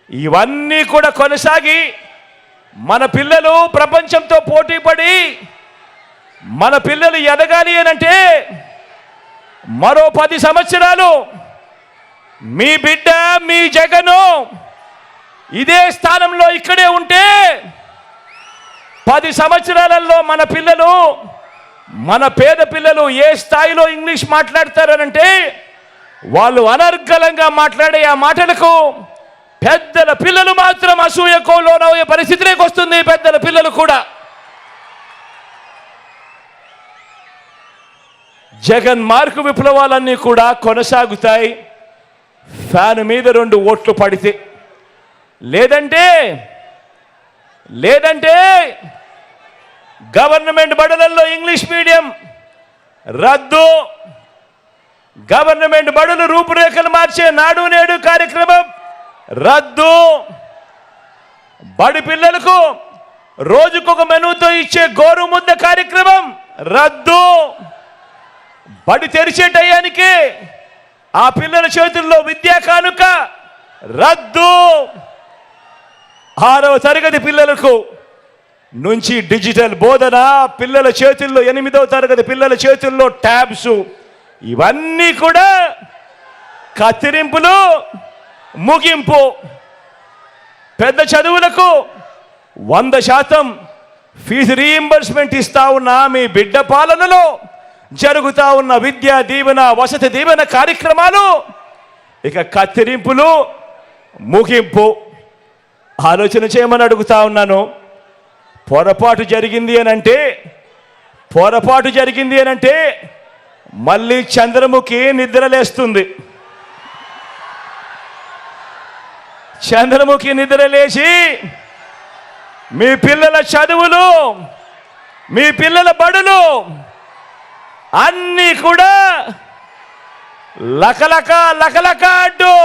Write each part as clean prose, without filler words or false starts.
ఇవన్నీ కూడా కొనసాగి మన పిల్లలు ప్రపంచంతో పోటీపడి మన పిల్లలు ఎదగాలి అనంటే మరో 10 సంవత్సరాలు మీ బిడ్డ మీ జగను ఇదే స్థానంలో ఇక్కడే ఉంటే 10 సంవత్సరాలలో మన పిల్లలు మన పేద పిల్లలు ఏ స్థాయిలో ఇంగ్లీష్ మాట్లాడతారనంటే వాళ్ళు అనర్గళంగా మాట్లాడే ఆ మాటలకు పెద్దల పిల్లలు మాత్రం అసూయకు లోనయ్యే పరిస్థితిలోకి వస్తుంది. పెద్దల పిల్లలు కూడా జగన్ మార్కు విప్లవాలన్నీ కూడా కొనసాగుతాయి. ఫ్యాన్ మీద 2 ఓట్లు పడితే లేదంటే గవర్నమెంట్ బడులలో ఇంగ్లీష్ మీడియం రద్దు, గవర్నమెంట్ బడులు రూపురేఖలు మార్చే నాడు నేడు కార్యక్రమం రద్దు, బడి పిల్లలకు రోజుకొక మెనూతో ఇచ్చే గోరుముద్ద కార్యక్రమం రద్దు, బడి తెరిచే టయానికి ఆ పిల్లల చేతుల్లో విద్యా కానుక రద్దు, 6వ తరగతి పిల్లలకు నుంచి డిజిటల్ బోధన, పిల్లల చేతుల్లో 8వ తరగతి పిల్లల చేతుల్లో ట్యాబ్స్, ఇవన్నీ కూడా కత్తిరింపులు, ముగింపు. పెద్ద చదువులకు 100% ఫీజు రీయింబర్స్మెంట్ ఇస్తా ఉన్న మీ బిడ్డ పాలనలో జరుగుతా ఉన్న విద్యా దీవెన వసతి దీవెన కార్యక్రమాలు ఇక కత్తిరింపులు, ముగింపు. ఆలోచన చేయమని అడుగుతా ఉన్నాను. పొరపాటు జరిగింది అనంటే మళ్ళీ చంద్రముఖి నిద్రలేస్తుంది. చంద్రముఖి నిద్రలేసి మీ పిల్లల చదువులు, మీ పిల్లల బడులు అన్నీ కూడా లకలక అడ్డు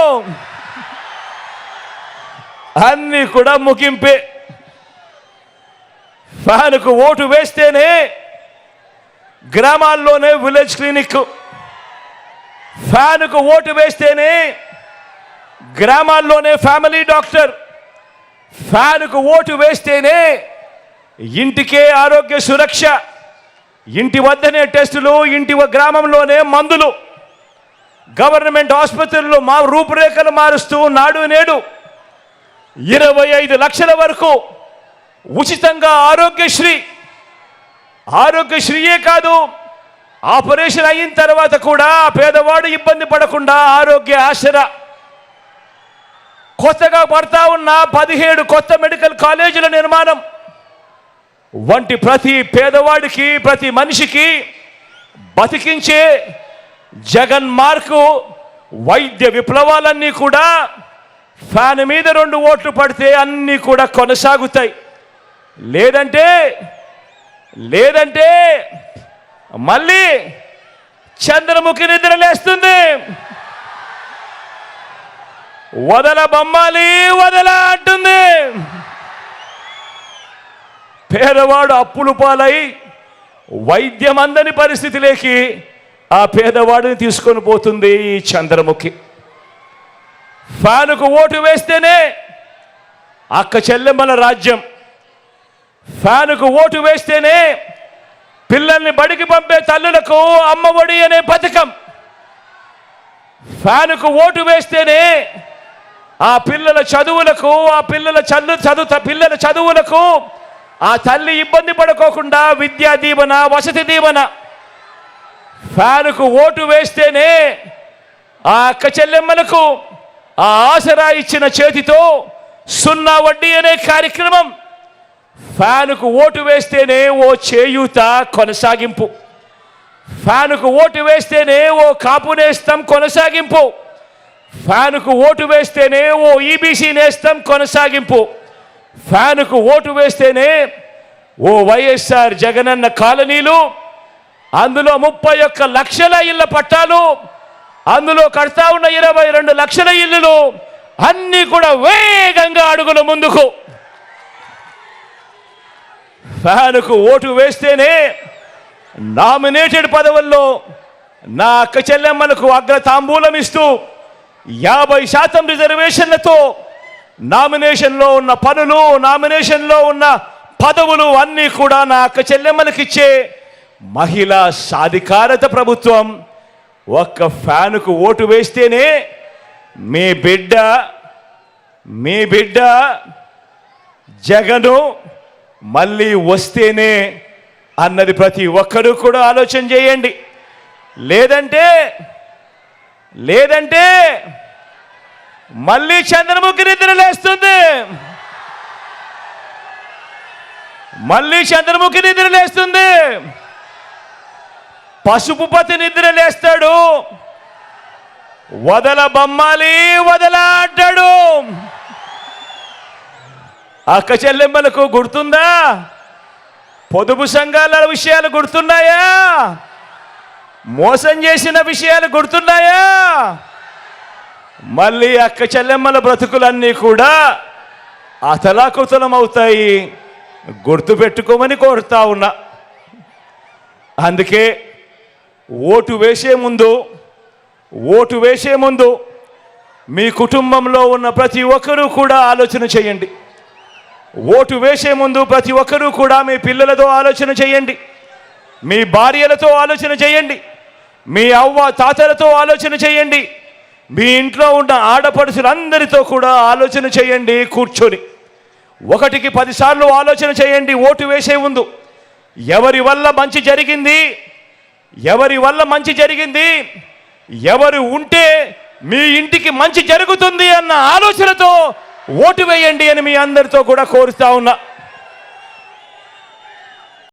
అన్నీ కూడా ముగింపే. ఫ్యాన్కు ఓటు వేస్తేనే గ్రామాల్లోనే విలేజ్ క్లినిక్, ఫ్యాన్కు ఓటు వేస్తేనే గ్రామాల్లోనే ఫ్యామిలీ డాక్టర్, ఫ్యాన్కు ఓటు వేస్తేనే ఇంటికే ఆరోగ్య సురక్ష, ఇంటి వద్దనే టెస్టులు, గ్రామంలోనే మందులు, గవర్నమెంట్ ఆసుపత్రుల్లో మా రూపురేఖలు మారుస్తూ నాడు నేడు 25 లక్షల వరకు ఉచితంగా ఆరోగ్యశ్రీయే కాదు, ఆపరేషన్ అయిన తర్వాత కూడా పేదవాడు ఇబ్బంది పడకుండా ఆరోగ్య ఆసరా, కొత్తగా పడతా ఉన్న 17 కొత్త మెడికల్ కాలేజీల నిర్మాణం వంటి ప్రతి పేదవాడికి ప్రతి మనిషికి బతికించే జగన్ మార్కు వైద్య విప్లవాలన్నీ కూడా ఫ్యాన్ మీద 2 ఓట్లు పడితే అన్నీ కూడా కొనసాగుతాయి. లేదంటే మళ్ళీ చంద్రముఖి నిద్రలేస్తుంది. వదల బొమ్మాలి వదల అంటుంది. పేదవాడు అప్పులు పాలై వైద్యం అందని పరిస్థితిలోకి ఆ పేదవాడిని తీసుకొని పోతుంది ఈ చంద్రముఖి. ఫ్యాన్కు ఓటు వేస్తేనే అక్క చెల్లెమ్మల రాజ్యం, ఫ్యాన్కు ఓటు వేస్తేనే పిల్లల్ని బడికి పంపే తల్లులకు అమ్మఒడి అనే పథకం, ఫ్యాన్కు ఓటు వేస్తేనే ఆ పిల్లల చదువులకు పిల్లల చదువులకు ఆ తల్లి ఇబ్బంది పడుకోకుండా విద్యా దీవెన వసతి దీవెన, ఫ్యాన్కు ఓటు వేస్తేనే ఆ అక్క చెల్లెమ్మలకు ఆ ఆసరా ఇచ్చిన చేతితో 0 వడ్డీ అనే కార్యక్రమం, ఫ్యాన్కు ఓటు వేస్తేనే ఓ చేయూత కొనసాగింపు, ఫ్యాన్కు ఓటు వేస్తేనే ఓ కాపు నేస్తం కొనసాగింపు, ఫ్యాన్కు ఓటు వేస్తేనే ఓ ఈబీసీ నేస్తం కొనసాగింపు, ఫ్యాన్కు ఓటు వేస్తేనే ఓ వైఎస్ఆర్ జగనన్న కాలనీలు, అందులో 31 లక్షల ఇళ్ల పట్టాలు, అందులో కడతా ఉన్న 22 లక్షల ఇల్లులు అన్నీ కూడా వేగంగా అడుగుల ముందుకు. ఫ్యాన్కు ఓటు వేస్తేనే నామినేటెడ్ పదవుల్లో నా అక్క చెల్లెమ్మలకు అగ్ర తాంబూలం ఇస్తూ 50% రిజర్వేషన్లతో నామినేషన్లో ఉన్న పనులు, నామినేషన్లో ఉన్న పదవులు అన్నీ కూడా నా అక్క చెల్లెమ్మలకిచ్చే మహిళా సాధికారత ప్రభుత్వం. ఒక్క ఫ్యానుకు ఓటు వేస్తేనే మీ బిడ్డ జగను మళ్ళీ వస్తేనే అన్నది ప్రతి ఒక్కరూ కూడా ఆలోచన చేయండి. లేదంటే మళ్ళీ చంద్రముఖి నిద్ర లేస్తుంది, పసుపుపతి నిద్ర లేస్తాడు, వదల బొమ్మాలి వదల అంటాడు. అక్క చెల్లెమ్మలకు గుర్తుందా? పొదుపు సంఘాల విషయాలు గుర్తున్నాయా? మోసం చేసిన విషయాలు గుర్తున్నాయా? మళ్ళీ అక్క చెల్లెమ్మల బ్రతుకులన్నీ కూడా అతలాకుతలం అవుతాయి. గుర్తుపెట్టుకోమని కోరుతా ఉన్నా. అందుకే ఓటు వేసే ముందు మీ కుటుంబంలో ఉన్న ప్రతి ఒక్కరూ కూడా ఆలోచన చేయండి. ఓటు వేసే ముందు ప్రతి ఒక్కరూ కూడా మీ పిల్లలతో ఆలోచన చేయండి, మీ భార్యలతో ఆలోచన చేయండి, మీ అవ్వ తాతలతో ఆలోచన చేయండి, మీ ఇంట్లో ఉన్న ఆడపడుచులందరితో కూడా ఆలోచన చేయండి. కూర్చొని 1కి 10 సార్లు ఆలోచన చేయండి. ఓటు వేసే ముందు ఎవరి వల్ల మంచి జరిగింది, ఎవరు ఉంటే మీ ఇంటికి మంచి జరుగుతుంది అన్న ఆలోచనతో ఓటు వేయండి అని మీ అందరితో కూడా కోరుతా ఉన్నా.